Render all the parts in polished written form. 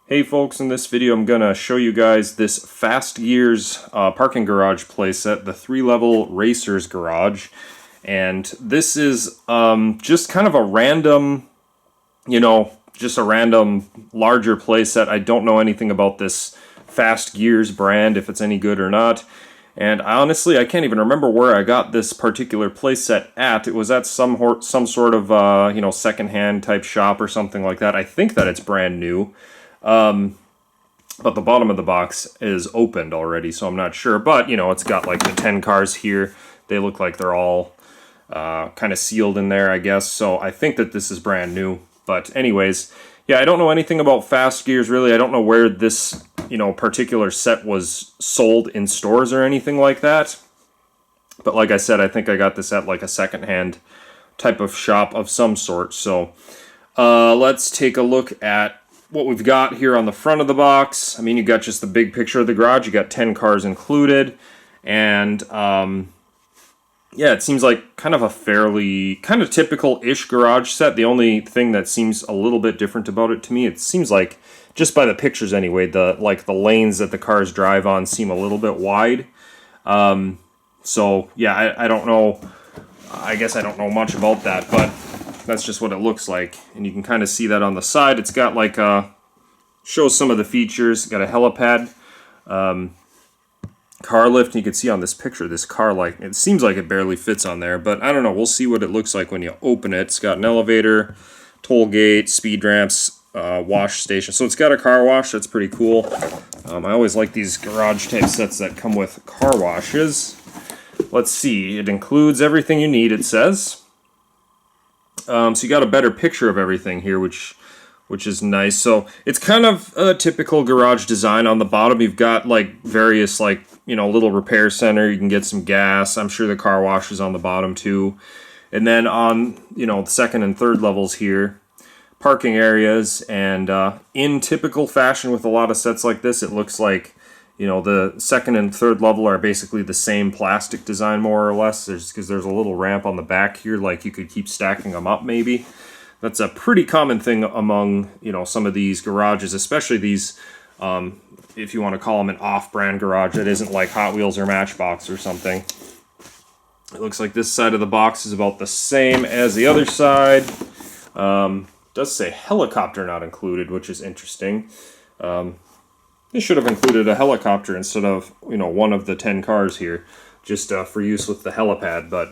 Hey folks, in this video I'm going to show you guys this Fast Gearz parking garage playset, the 3-level Racerz Garage. And this is just kind of a random, just a random larger playset. I don't know anything about this Fast Gearz brand, if it's any good or not. And honestly, I can't even remember where I got this particular playset at. It was at some sort of, secondhand type shop or something like that. I think that it's brand new. But the bottom of the box is opened already, so I'm not sure. But, it's got like the 10 cars here. They look like they're all kind of sealed in there, I guess. So I think that this is brand new. But anyways, yeah, I don't know anything about Fast Gearz, really. I don't know where this, particular set was sold in stores or anything like that. But like I said, I think I got this at like a secondhand type of shop of some sort. So let's take a look at what we've got here on the front of the box. I mean, you got just the big picture of the garage. You got 10 cars included, and yeah, it seems like kind of a fairly kind of typical-ish garage set. The only thing that seems a little bit different about it to me, it seems like, just by the pictures anyway, the lanes that the cars drive on seem a little bit wide. So yeah, I don't know. I guess I don't know much about that, but that's just what it looks like, and you can kind of see that on the side. It's got like shows some of the features. It's got a helipad, car lift, and you can see on this picture this car, like, it seems like it barely fits on there, but I don't know. We'll see what it looks like when you open it. It's got an elevator, toll gate, speed ramps, wash station. So it's got a car wash. That's pretty cool. I always like these garage type sets that come with car washes. Let's see. It includes everything you need, it says. So you got a better picture of everything here, which is nice. So it's kind of a typical garage design. On the bottom, you've got like various little repair center. You can get some gas. I'm sure the car wash is on the bottom too. And then on the second and third levels here, parking areas. And in typical fashion with a lot of sets like this, it looks like the second and third level are basically the same plastic design, more or less. Because there's a little ramp on the back here, like you could keep stacking them up maybe. That's a pretty common thing among, some of these garages, especially these, if you want to call them an off-brand garage that isn't like Hot Wheels or Matchbox or something. It looks like this side of the box is about the same as the other side. It does say helicopter not included, which is interesting. They should have included a helicopter instead of, one of the 10 cars here, just for use with the helipad, but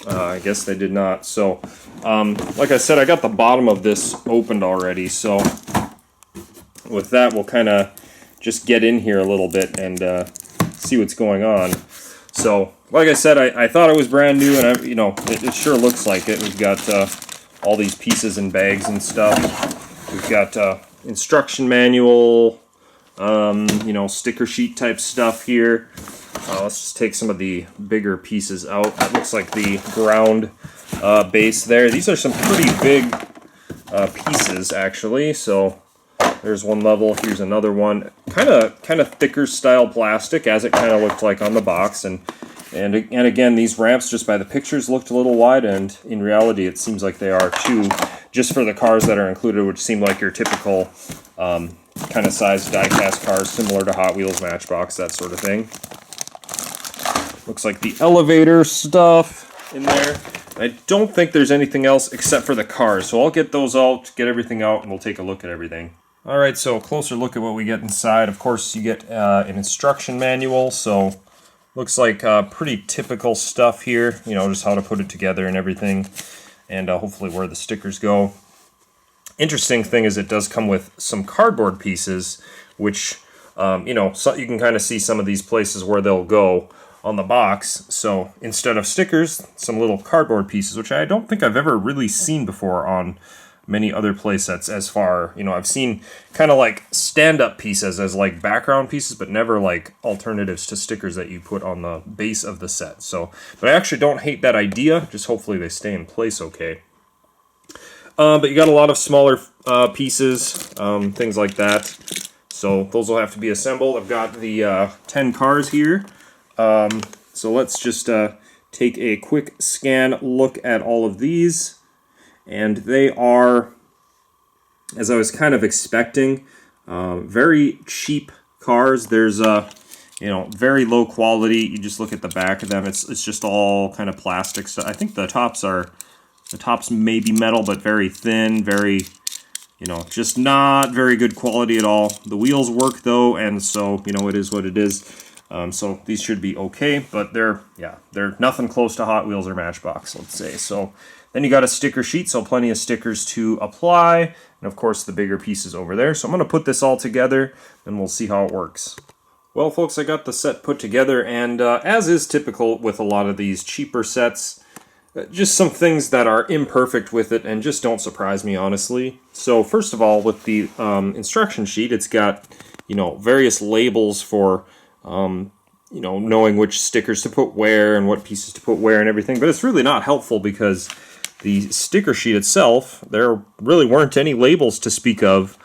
I guess they did not. So, like I said, I got the bottom of this opened already, so with that, we'll kind of just get in here a little bit and see what's going on. So, like I said, I thought it was brand new, and it sure looks like it. We've got all these pieces and bags and stuff. We've got instruction manual, sticker sheet type stuff here. Let's just take some of the bigger pieces out. That looks like the ground base there. These are some pretty big pieces, actually. So there's one level. Here's another one. Kind of thicker style plastic, as it kind of looked like on the box. And again, these ramps, just by the pictures, looked a little wide, and in reality, it seems like they are too, just for the cars that are included, which seem like your typical kind of size die-cast cars, similar to Hot Wheels, Matchbox, that sort of thing. Looks like the elevator stuff in there. I don't think there's anything else except for the cars, so I'll get those out, get everything out, and we'll take a look at everything. Alright, so a closer look at what we get inside. Of course, you get an instruction manual, so looks like pretty typical stuff here, just how to put it together and everything, and hopefully where the stickers go. Interesting thing is it does come with some cardboard pieces, which, so you can kind of see some of these places where they'll go on the box. So instead of stickers, some little cardboard pieces, which I don't think I've ever really seen before on many other playsets as far, I've seen kind of like stand-up pieces as like background pieces, but never like alternatives to stickers that you put on the base of the set. So, but I actually don't hate that idea, just hopefully they stay in place okay. But you got a lot of smaller pieces, things like that. So those will have to be assembled. I've got the 10 cars here. So let's just take a quick scan look at all of these. And they are, as I was kind of expecting, Very cheap cars. There's very low quality. You just look at the back of them. It's just all kind of plastic stuff. I think the tops may be metal, but very thin, very, just not very good quality at all. The wheels work though, and so, it is what it is. So these should be okay, but they're nothing close to Hot Wheels or Matchbox, let's say. So then you got a sticker sheet, so plenty of stickers to apply, and of course the bigger pieces over there. So I'm going to put this all together, and we'll see how it works. Well, folks, I got the set put together, and as is typical with a lot of these cheaper sets, just some things that are imperfect with it and just don't surprise me, honestly. So first of all, with the instruction sheet, it's got, various labels for, knowing which stickers to put where and what pieces to put where and everything, but it's really not helpful because the sticker sheet itself, there really weren't any labels to speak of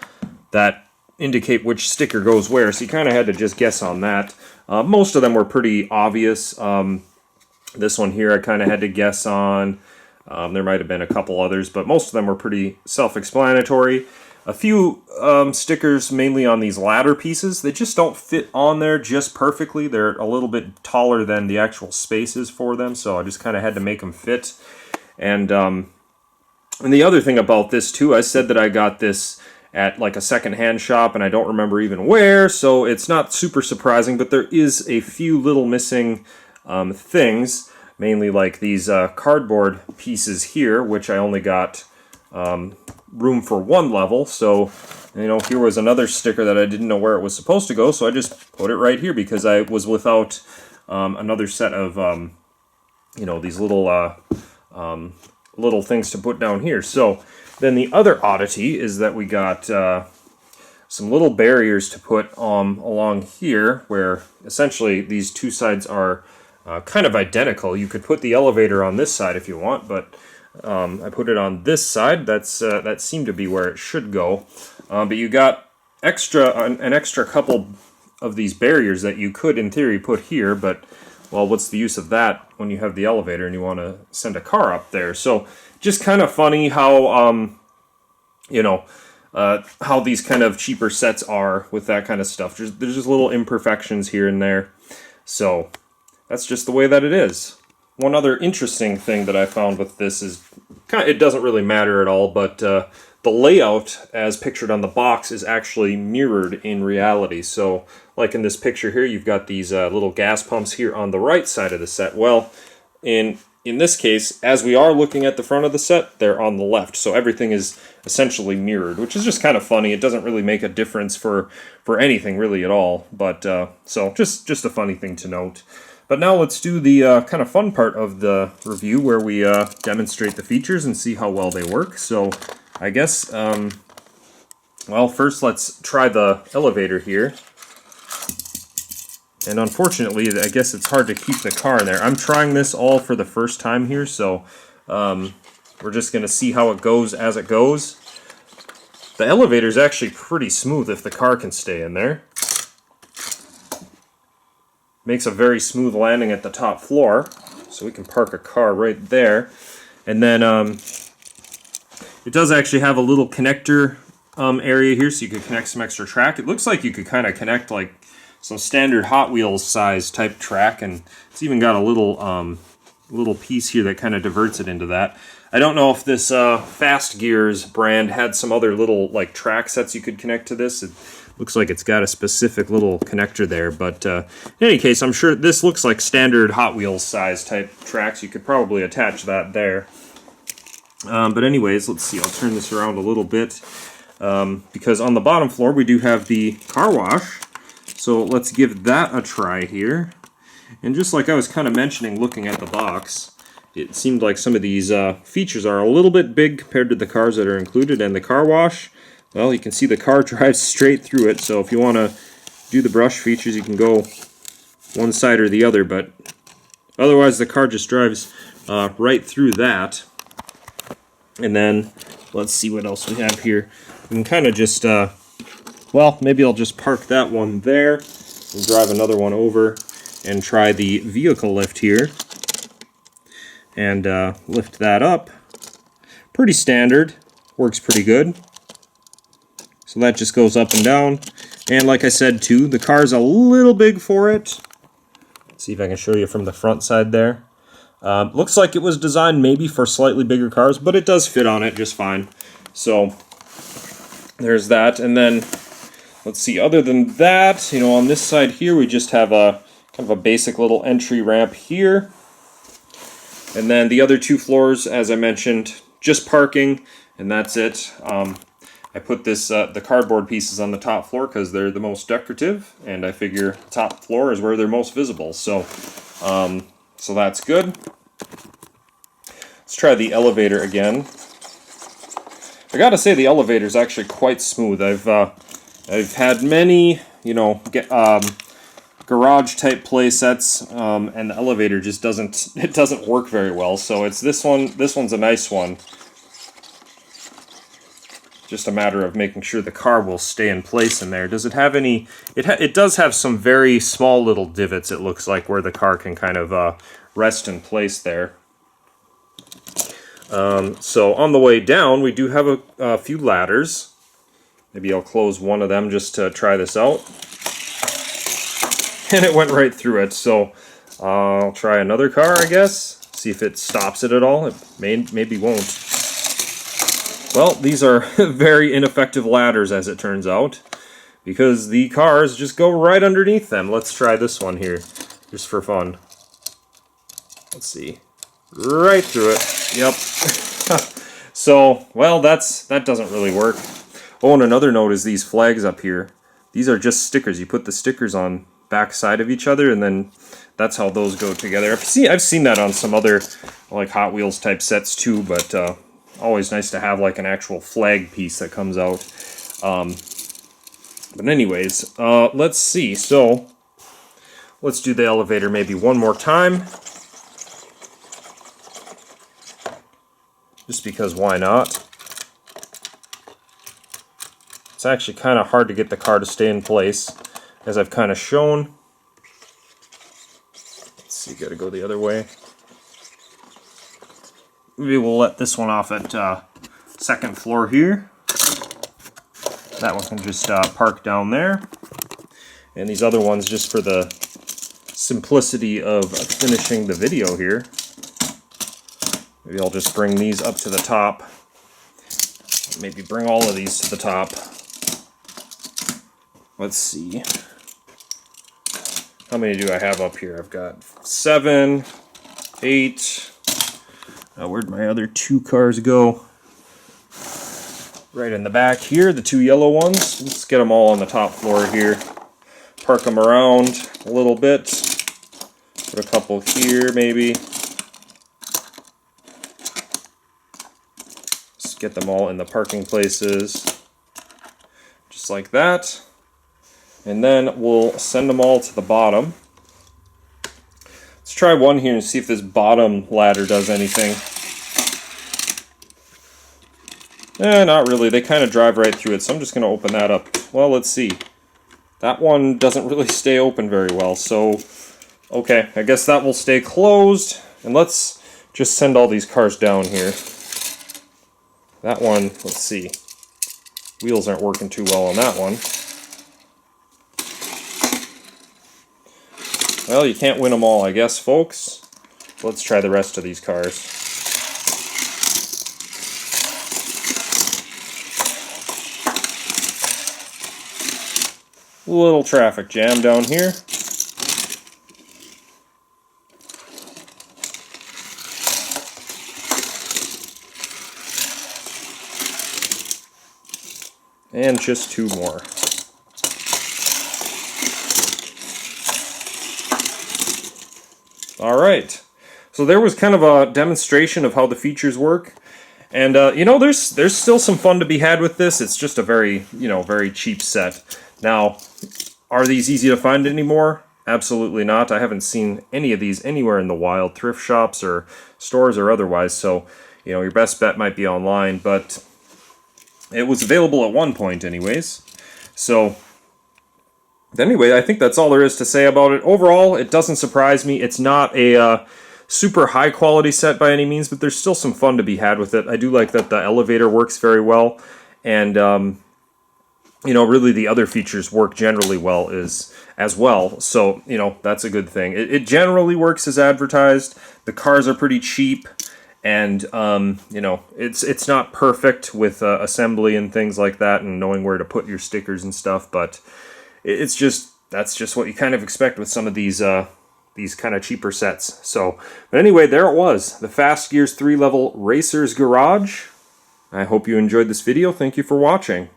that indicate which sticker goes where, so you kind of had to just guess on that. Most of them were pretty obvious. This one here I kind of had to guess on. There might have been a couple others, but most of them were pretty self-explanatory. A few stickers, mainly on these ladder pieces, they just don't fit on there just perfectly. They're a little bit taller than the actual spaces for them, so I just kind of had to make them fit. And the other thing about this too, I said that I got this at like a second-hand shop, and I don't remember even where, so it's not super surprising, but there is a few little missing things, mainly like these cardboard pieces here, which I only got room for one level. So, here was another sticker that I didn't know where it was supposed to go, so I just put it right here because I was without another set of, these little things to put down here. So then the other oddity is that we got some little barriers to put along here, where essentially these two sides are kind of identical. You could put the elevator on this side if you want, but I put it on this side. That seemed to be where it should go. But you got an extra couple of these barriers that you could, in theory, put here, but, well, what's the use of that when you have the elevator and you want to send a car up there? So just kind of funny how, how these kind of cheaper sets are with that kind of stuff. There's just little imperfections here and there. So that's just the way that it is. One other interesting thing that I found with this is, it doesn't really matter at all, but the layout as pictured on the box is actually mirrored in reality. So like in this picture here, you've got these little gas pumps here on the right side of the set. Well, in this case, as we are looking at the front of the set, they're on the left. So everything is essentially mirrored, which is just kind of funny. It doesn't really make a difference for anything really at all. But so just a funny thing to note. But now let's do the kind of fun part of the review where we demonstrate the features and see how well they work. So I guess, well, first let's try the elevator here. And unfortunately, I guess it's hard to keep the car in there. I'm trying this all for the first time here, so we're just going to see how it goes as it goes. The elevator is actually pretty smooth if the car can stay in there. Makes a very smooth landing at the top floor, so we can park a car right there. And then it does actually have a little connector area here, so you could connect some extra track. It looks like you could kind of connect like some standard Hot Wheels size type track, and it's even got a little piece here that kind of diverts it into that. I don't know if this Fast Gearz brand had some other little like track sets you could connect to this. It looks like it's got a specific little connector there, but in any case, I'm sure this looks like standard Hot Wheels size type tracks. You could probably attach that there. But anyways, let's see. I'll turn this around a little bit because on the bottom floor we do have the car wash. So let's give that a try here. And just like I was kind of mentioning looking at the box, it seemed like some of these features are a little bit big compared to the cars that are included. And the car wash, well, you can see the car drives straight through it. So if you want to do the brush features, you can go one side or the other. But otherwise, the car just drives right through that. And then let's see what else we have here. We can kind of just... well, maybe I'll just park that one there and drive another one over and try the vehicle lift here. And lift that up. Pretty standard. Works pretty good. So that just goes up and down. And like I said too, the car's a little big for it. Let's see if I can show you from the front side there. Looks like it was designed maybe for slightly bigger cars, but it does fit on it just fine. So there's that. And then let's see, other than that, you know, on this side here we just have a kind of a basic little entry ramp here. And then the other two floors, as I mentioned, just parking, and that's it. I put this the cardboard pieces on the top floor because they're the most decorative, and I figure top floor is where they're most visible. So, so that's good. Let's try the elevator again. I gotta say the elevator is actually quite smooth. I've had many, you know, garage type play sets, and the elevator just doesn't work very well. So it's this one. This one's a nice one. Just a matter of making sure the car will stay in place in there. Does it have any... It does have some very small little divots, it looks like, where the car can kind of rest in place there. So on the way down, we do have a few ladders. Maybe I'll close one of them just to try this out. And it went right through it, so I'll try another car, I guess. See if it stops it at all. It maybe won't. Well, these are very ineffective ladders, as it turns out, because the cars just go right underneath them. Let's try this one here, just for fun. Let's see. Right through it. Yep. So, well, that doesn't really work. Oh, and another note is these flags up here. These are just stickers. You put the stickers on back side of each other, and then that's how those go together. I've seen that on some other, like, Hot Wheels type sets too, but always nice to have like an actual flag piece that comes out. But anyways, let's see. So let's do the elevator maybe one more time. Just because why not? It's actually kind of hard to get the car to stay in place, as I've kind of shown. Let's see, gotta go the other way. Maybe we'll let this one off at second floor here. That one can just park down there. And these other ones, just for the simplicity of finishing the video here, maybe I'll just bring these up to the top. Maybe bring all of these to the top. Let's see. How many do I have up here? I've got 7, 8... where'd my other two cars go? Right in the back here, the two yellow ones. Let's get them all on the top floor here. Park them around a little bit. Put a couple here, maybe. Just get them all in the parking places. Just like that. And then we'll send them all to the bottom. Let's try one here and see if this bottom ladder does anything. Not really. They kind of drive right through it, so I'm just going to open that up. Well, let's see. That one doesn't really stay open very well, so... Okay, I guess that will stay closed. And let's just send all these cars down here. That one, let's see. Wheels aren't working too well on that one. Well, you can't win them all, I guess, folks. Let's try the rest of these cars. A little traffic jam down here. And just two more. Alright, so there was kind of a demonstration of how the features work. And, you know, there's still some fun to be had with this. It's just a very, very cheap set. Now, are these easy to find anymore? Absolutely not. I haven't seen any of these anywhere in the wild, thrift shops or stores or otherwise, so, your best bet might be online, but it was available at one point anyways. So, anyway, I think that's all there is to say about it. Overall, it doesn't surprise me. It's not a super high quality set by any means, but there's still some fun to be had with it. I do like that the elevator works very well, and you know, really the other features work generally well as well. So, you know, that's a good thing. It generally works as advertised. The cars are pretty cheap, and you know, it's not perfect with assembly and things like that, and knowing where to put your stickers and stuff. But it's just that's just what you kind of expect with some of these kind of cheaper sets. So, but anyway, there it was, the Fast Gearz 3 Level Racerz Garage. I hope you enjoyed this video. Thank you for watching.